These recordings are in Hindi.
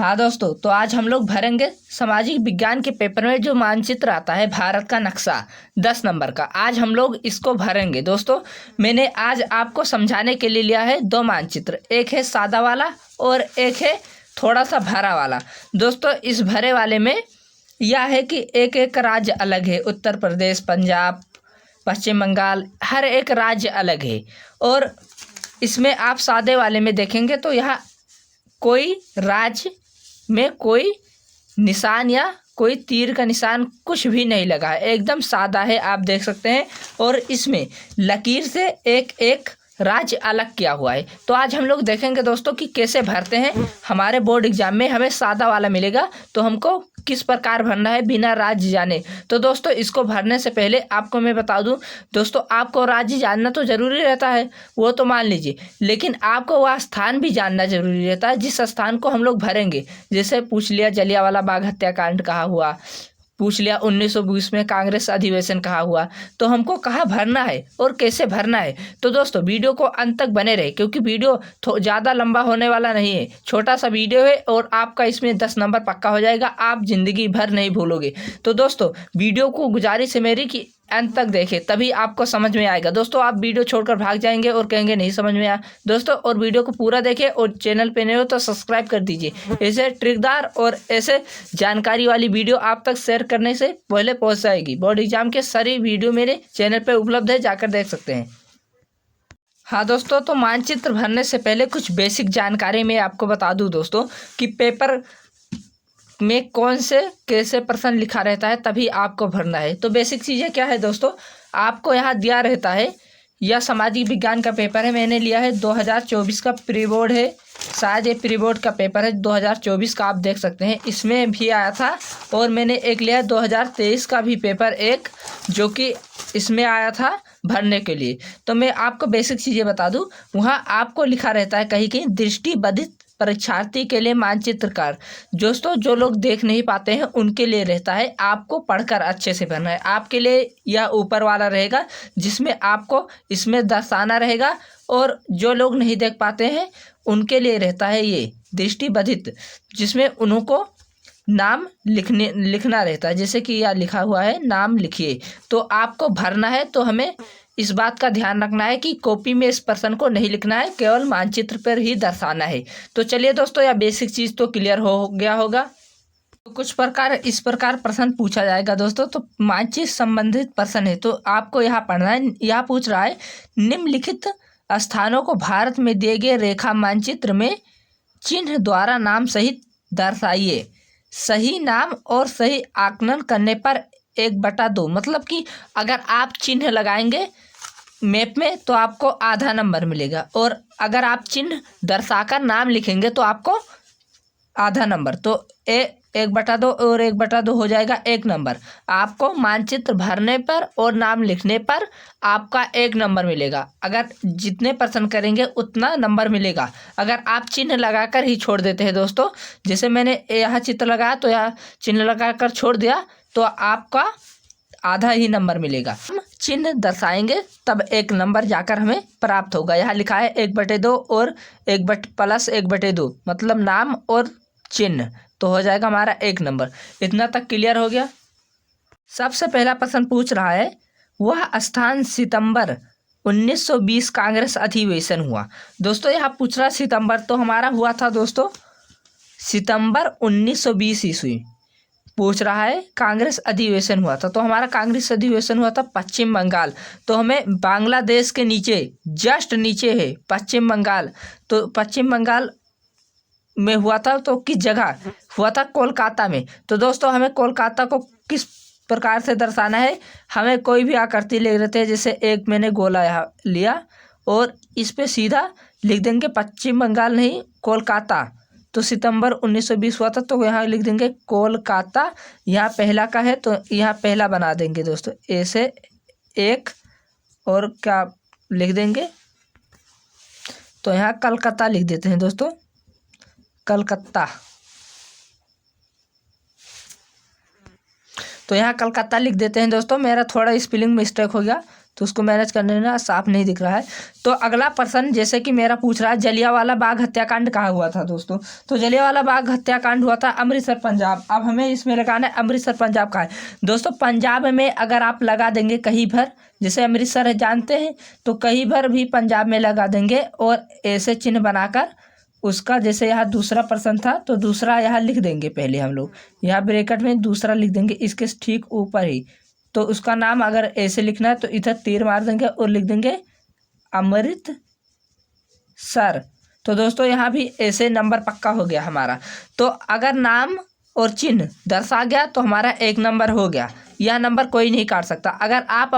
हाँ दोस्तों, तो आज हम लोग भरेंगे सामाजिक विज्ञान के पेपर में जो मानचित्र आता है भारत का नक्शा 10 नंबर का। आज हम लोग इसको भरेंगे दोस्तों। मैंने आज आपको समझाने के लिए लिया है दो मानचित्र, एक है सादा वाला और एक है थोड़ा सा भरा वाला। दोस्तों इस भरे वाले में यह है कि एक एक राज्य अलग है, उत्तर प्रदेश, पंजाब, पश्चिम बंगाल, हर एक राज्य अलग है। और इसमें आप सादे वाले में देखेंगे तो यहाँ कोई राज्य में कोई निशान या कोई तीर का निशान कुछ भी नहीं लगा है, एकदम सादा है, आप देख सकते हैं। और इसमें लकीर से एक एक राज्य अलग किया हुआ है। तो आज हम लोग देखेंगे दोस्तों कि कैसे भरते हैं। हमारे बोर्ड एग्जाम में हमें सादा वाला मिलेगा, तो हमको किस प्रकार भरना है बिना राज्य जाने। तो दोस्तों इसको भरने से पहले आपको मैं बता दूं दोस्तों, आपको राज्य जानना तो जरूरी रहता है, वो तो मान लीजिए, लेकिन आपको वह स्थान भी जानना जरूरी रहता है जिस स्थान को हम लोग भरेंगे। जैसे पूछ लिया जलियांवाला बाग हत्याकांड कहाँ हुआ, पूछ लिया 1920 में कांग्रेस अधिवेशन कहाँ हुआ, तो हमको कहाँ भरना है और कैसे भरना है। तो दोस्तों वीडियो को अंत तक बने रहे, क्योंकि वीडियो ज़्यादा लंबा होने वाला नहीं है, छोटा सा वीडियो है और आपका इसमें 10 नंबर पक्का हो जाएगा, आप जिंदगी भर नहीं भूलोगे। तो दोस्तों वीडियो को गुजारिश है मेरी कि अंत तक देखें, तभी आपको समझ में आएगा। दोस्तों आप वीडियो छोड़कर भाग जाएंगे और कहेंगे नहीं समझ में आया। दोस्तों और वीडियो को पूरा देखें और चैनल पे नए हो तो सब्सक्राइब कर दीजिए। ऐसे ट्रिकदार और ऐसे जानकारी वाली वीडियो आप तक शेयर करने से पहले पहुंच जाएगी। बोर्ड एग्जाम के सारी वीडियो मेरे चैनल पे उपलब्ध है, जाकर देख सकते हैं। हाँ दोस्तों, तो मानचित्र भरने से पहले कुछ बेसिक जानकारी मैं आपको बता दूं दोस्तों कि पेपर में कौन से कैसे प्रश्न लिखा रहता है, तभी आपको भरना है। तो बेसिक चीज़ें क्या है दोस्तों, आपको यहाँ दिया रहता है, यह सामाजिक विज्ञान का पेपर है, मैंने लिया है 2024 का प्री बोर्ड है, शायद ये प्री बोर्ड का पेपर है 2024 का, आप देख सकते हैं इसमें भी आया था। और मैंने एक लिया 2023 का भी पेपर एक, जो कि इसमें आया था भरने के लिए। तो मैं आपको बेसिक चीज़ें बता दूं, वहाँ आपको लिखा रहता है कहीं कहीं दृष्टिबाधित परीक्षार्थी के लिए मानचित्रकार। दोस्तों जो लोग देख नहीं पाते हैं उनके लिए रहता है, आपको पढ़कर अच्छे से भरना है। आपके लिए यह ऊपर वाला रहेगा जिसमें आपको इसमें दर्शाना रहेगा, और जो लोग नहीं देख पाते हैं उनके लिए रहता है ये दृष्टिबाधित, जिसमें उनको नाम लिखना रहता है। जैसे कि यह लिखा हुआ है नाम लिखिए, तो आपको भरना है। तो हमें इस बात का ध्यान रखना है कि कॉपी में इस प्रश्न को नहीं लिखना है, केवल मानचित्र पर ही दर्शाना है। तो चलिए दोस्तों, यह बेसिक चीज़ तो क्लियर हो गया होगा। तो कुछ प्रकार इस प्रकार प्रश्न पूछा जाएगा दोस्तों। तो मानचित्र संबंधित प्रश्न है, तो आपको यहाँ पढ़ना है। यह पूछ रहा है निम्नलिखित स्थानों को भारत में दिए गए रेखा मानचित्र में चिन्ह द्वारा नाम सहित दर्शाइए। सही नाम और सही आकलन करने पर 1/2, मतलब कि अगर आप चिन्ह लगाएंगे मैप में तो आपको आधा नंबर मिलेगा, और अगर आप चिन्ह दर्शाकर नाम लिखेंगे तो आपको आधा नंबर। तो 1/2 और 1/2 हो जाएगा 1 नंबर। आपको मानचित्र भरने पर और नाम लिखने पर आपका 1 नंबर मिलेगा। अगर जितने प्रश्न करेंगे उतना नंबर मिलेगा। अगर आप चिन्ह लगाकर ही छोड़ देते हैं दोस्तों, जैसे मैंने यहाँ चित्र लगाया तो यहाँ चिन्ह लगाकर छोड़ दिया, तो आपका आधा ही नंबर मिलेगा। हम चिन्ह दर्शाएंगे तब 1 नंबर जाकर हमें प्राप्त होगा। यहाँ लिखा है 1/2 और 1+1/2, मतलब नाम और चिन्ह, तो हो जाएगा हमारा 1 नंबर। इतना तक क्लियर हो गया। सबसे पहला प्रश्न पूछ रहा है वह स्थान सितंबर 1920 कांग्रेस अधिवेशन हुआ। दोस्तों यहाँ पूछ रहा सितंबर, तो हमारा हुआ था दोस्तों सितंबर 1920 ईस्वी पूछ रहा है। कांग्रेस अधिवेशन हुआ था, तो हमारा कांग्रेस अधिवेशन हुआ था पश्चिम बंगाल। तो हमें बांग्लादेश के नीचे जस्ट नीचे है पश्चिम बंगाल, तो पश्चिम बंगाल में हुआ था। तो किस जगह हुआ था? कोलकाता में। तो दोस्तों हमें कोलकाता को किस प्रकार से दर्शाना है, हमें कोई भी आकृति ले लेते हैं। जैसे एक मैंने गोला यहाँ लिया और इस पे सीधा लिख देंगे पश्चिम बंगाल नहीं कोलकाता। तो सितंबर 1920 हुआ था, तो यहाँ लिख देंगे कोलकाता। यहाँ पहला का है तो यहाँ पहला बना देंगे दोस्तों, ऐसे एक और क्या लिख देंगे, तो यहाँ कलकत्ता लिख देते हैं दोस्तों, कलकत्ता। तो यहाँ कलकत्ता लिख देते हैं दोस्तों। मेरा थोड़ा स्पेलिंग मिस्टेक हो गया, तो उसको मैनेज करने ना साफ नहीं दिख रहा है। तो अगला प्रश्न जैसे कि मेरा पूछ रहा है जलियांवाला बाग हत्याकांड कहाँ हुआ था दोस्तों। तो जलियांवाला बाग हत्याकांड हुआ था अमृतसर पंजाब। अब हमें इसमें लगाना है अमृतसर पंजाब का है दोस्तों। पंजाब में अगर आप लगा देंगे कहीं भर, जैसे अमृतसर है जानते हैं, तो कहीं भर भी पंजाब में लगा देंगे और ऐसे चिन्ह बनाकर उसका, जैसे यहाँ दूसरा प्रश्न था तो दूसरा यहाँ लिख देंगे। पहले हम लोग यहाँ ब्रैकेट में दूसरा लिख देंगे इसके ठीक ऊपर ही। तो उसका नाम अगर ऐसे लिखना है तो इधर तीर मार देंगे और लिख देंगे अमृतसर। तो दोस्तों यहाँ भी ऐसे नंबर पक्का हो गया हमारा। तो अगर नाम और चिन्ह दर्शा गया तो हमारा 1 नंबर हो गया। यह नंबर कोई नहीं काट सकता। अगर आप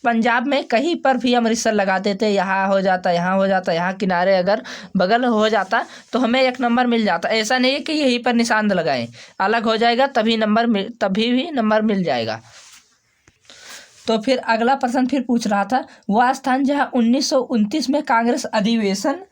पंजाब में कहीं पर भी अमृतसर लगा देते, यहाँ हो जाता, यहाँ हो जाता, यहाँ किनारे अगर बगल हो जाता तो हमें 1 नंबर मिल जाता। ऐसा नहीं है कि यहीं पर निशान लगाएं, अलग हो जाएगा तभी भी नंबर मिल जाएगा। तो फिर अगला प्रश्न फिर पूछ रहा था वह स्थान जहाँ 1929 में कांग्रेस अधिवेशन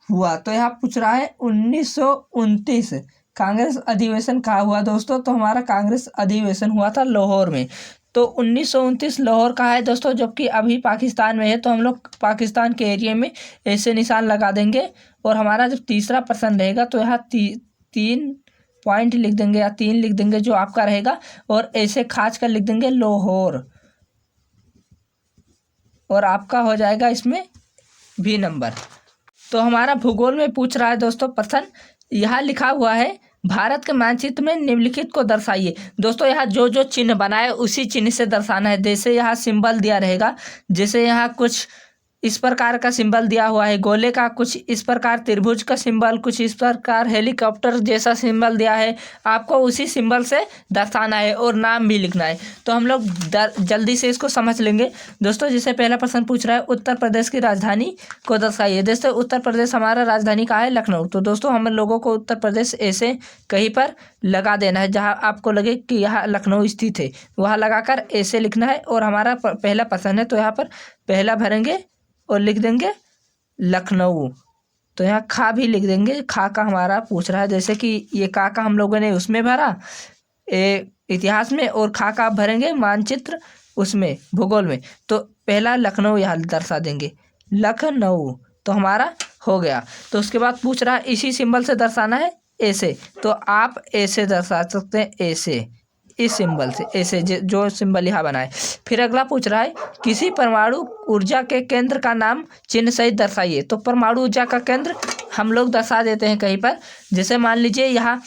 हुआ। तो यहाँ पूछ रहा है 1929 कांग्रेस अधिवेशन कहाँ हुआ दोस्तों। तो हमारा कांग्रेस अधिवेशन हुआ था लाहौर में। तो 1929 लाहौर कहाँ है दोस्तों, जबकि अभी पाकिस्तान में है। तो हम लोग पाकिस्तान के एरिया में ऐसे निशान लगा देंगे। और हमारा जब तीसरा प्रश्न रहेगा तो यहाँ 3 पॉइंट लिख देंगे या 3 लिख देंगे जो आपका रहेगा, और ऐसे खाच कर लिख देंगे लाहौर, और आपका हो जाएगा इसमें भी नंबर। तो हमारा भूगोल में पूछ रहा है दोस्तों प्रश्न, यहाँ लिखा हुआ है भारत के मानचित्र में निम्नलिखित को दर्शाइए। दोस्तों यहाँ जो चिन्ह बनाए उसी चिन्ह से दर्शाना है। जैसे यहाँ सिंबल दिया रहेगा, जैसे यहाँ कुछ इस प्रकार का सिंबल दिया हुआ है गोले का, कुछ इस प्रकार त्रिभुज का सिंबल, कुछ इस प्रकार हेलीकॉप्टर जैसा सिंबल दिया है, आपको उसी सिंबल से दर्शाना है और नाम भी लिखना है। तो हम लोग जल्दी से इसको समझ लेंगे दोस्तों। जैसे पहला प्रश्न पूछ रहा है उत्तर प्रदेश की राजधानी को दर्शाइए। दोस्तों उत्तर प्रदेश हमारा राजधानी कहाँ है, लखनऊ। तो दोस्तों हम लोगों को उत्तर प्रदेश ऐसे कहीं पर लगा देना है जहाँ आपको लगे कि यहाँ लखनऊ स्थित है, वहाँ लगाकर ऐसे लिखना है। और हमारा पहला प्रश्न है तो यहाँ पर पहला भरेंगे और लिख देंगे लखनऊ। तो यहाँ खा भी लिख देंगे, खा का हमारा पूछ रहा है। जैसे कि ये का हम लोगों ने उसमें भरा इतिहास में, और खा का भरेंगे मानचित्र उसमें भूगोल में। तो पहला लखनऊ यहाँ दर्शा देंगे लखनऊ, तो हमारा हो गया। तो उसके बाद पूछ रहा है इसी सिंबल से दर्शाना है ऐसे, तो आप ऐसे दर्शा सकते हैं, ऐसे इस सिंबल से, ऐसे जो सिंबल यहाँ बनाए। फिर अगला पूछ रहा है किसी परमाणु ऊर्जा के केंद्र का नाम चिन्ह सहित दर्शाइए। तो परमाणु ऊर्जा का केंद्र हम लोग दर्शा देते हैं कहीं पर। जैसे मान लीजिए यहाँ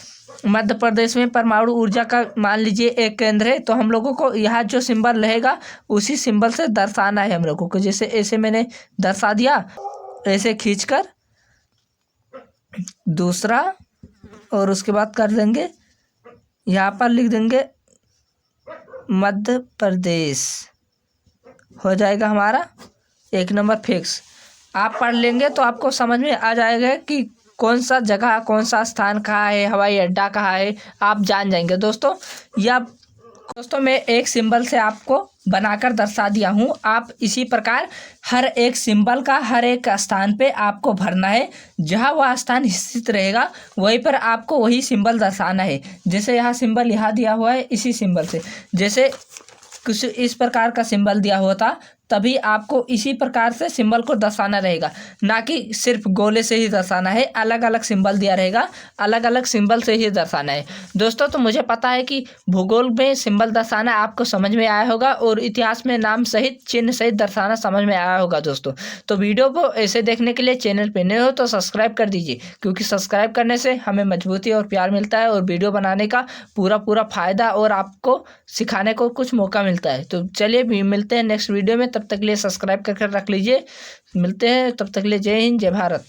मध्य प्रदेश में परमाणु ऊर्जा का मान लीजिए एक केंद्र है, तो हम लोगों को यहाँ जो सिंबल रहेगा उसी सिंबल से दर्शाना है हम लोगों को। जैसे ऐसे मैंने दर्शा दिया, ऐसे खींचकर दूसरा, और उसके बाद कर देंगे यहाँ पर लिख देंगे मध्य प्रदेश, हो जाएगा हमारा 1 नंबर फिक्स। आप पढ़ लेंगे तो आपको समझ में आ जाएगा कि कौन सा जगह, कौन सा स्थान कहाँ है, हवाई अड्डा कहाँ है, आप जान जाएंगे दोस्तों। या दोस्तों मैं एक सिंबल से आपको बनाकर दर्शा दिया हूँ। आप इसी प्रकार हर एक सिंबल का हर एक स्थान पे आपको भरना है, जहाँ वह स्थान स्थित रहेगा वहीं पर आपको वही सिंबल दर्शाना है। जैसे यहाँ सिंबल यहाँ दिया हुआ है, इसी सिंबल से जैसे कुछ इस प्रकार का सिंबल दिया हुआ था, तभी आपको इसी प्रकार से सिंबल को दर्शाना रहेगा, ना कि सिर्फ गोले से ही दर्शाना है। अलग अलग सिंबल दिया रहेगा, अलग अलग सिंबल से ही दर्शाना है दोस्तों। तो मुझे पता है कि भूगोल में सिंबल दर्शाना आपको समझ में आया होगा, और इतिहास में नाम सहित चिन्ह सहित दर्शाना समझ में आया होगा दोस्तों। तो वीडियो को ऐसे देखने के लिए चैनल पर नए हो तो सब्सक्राइब कर दीजिए, क्योंकि सब्सक्राइब करने से हमें मजबूती और प्यार मिलता है, और वीडियो बनाने का पूरा फ़ायदा और आपको सिखाने को कुछ मौका मिलता है। तो चलिए मिलते हैं नेक्स्ट वीडियो में, तब तक के लिए सब्सक्राइब करके रख लीजिए। मिलते हैं तब तक के लिए, जय हिंद जय भारत।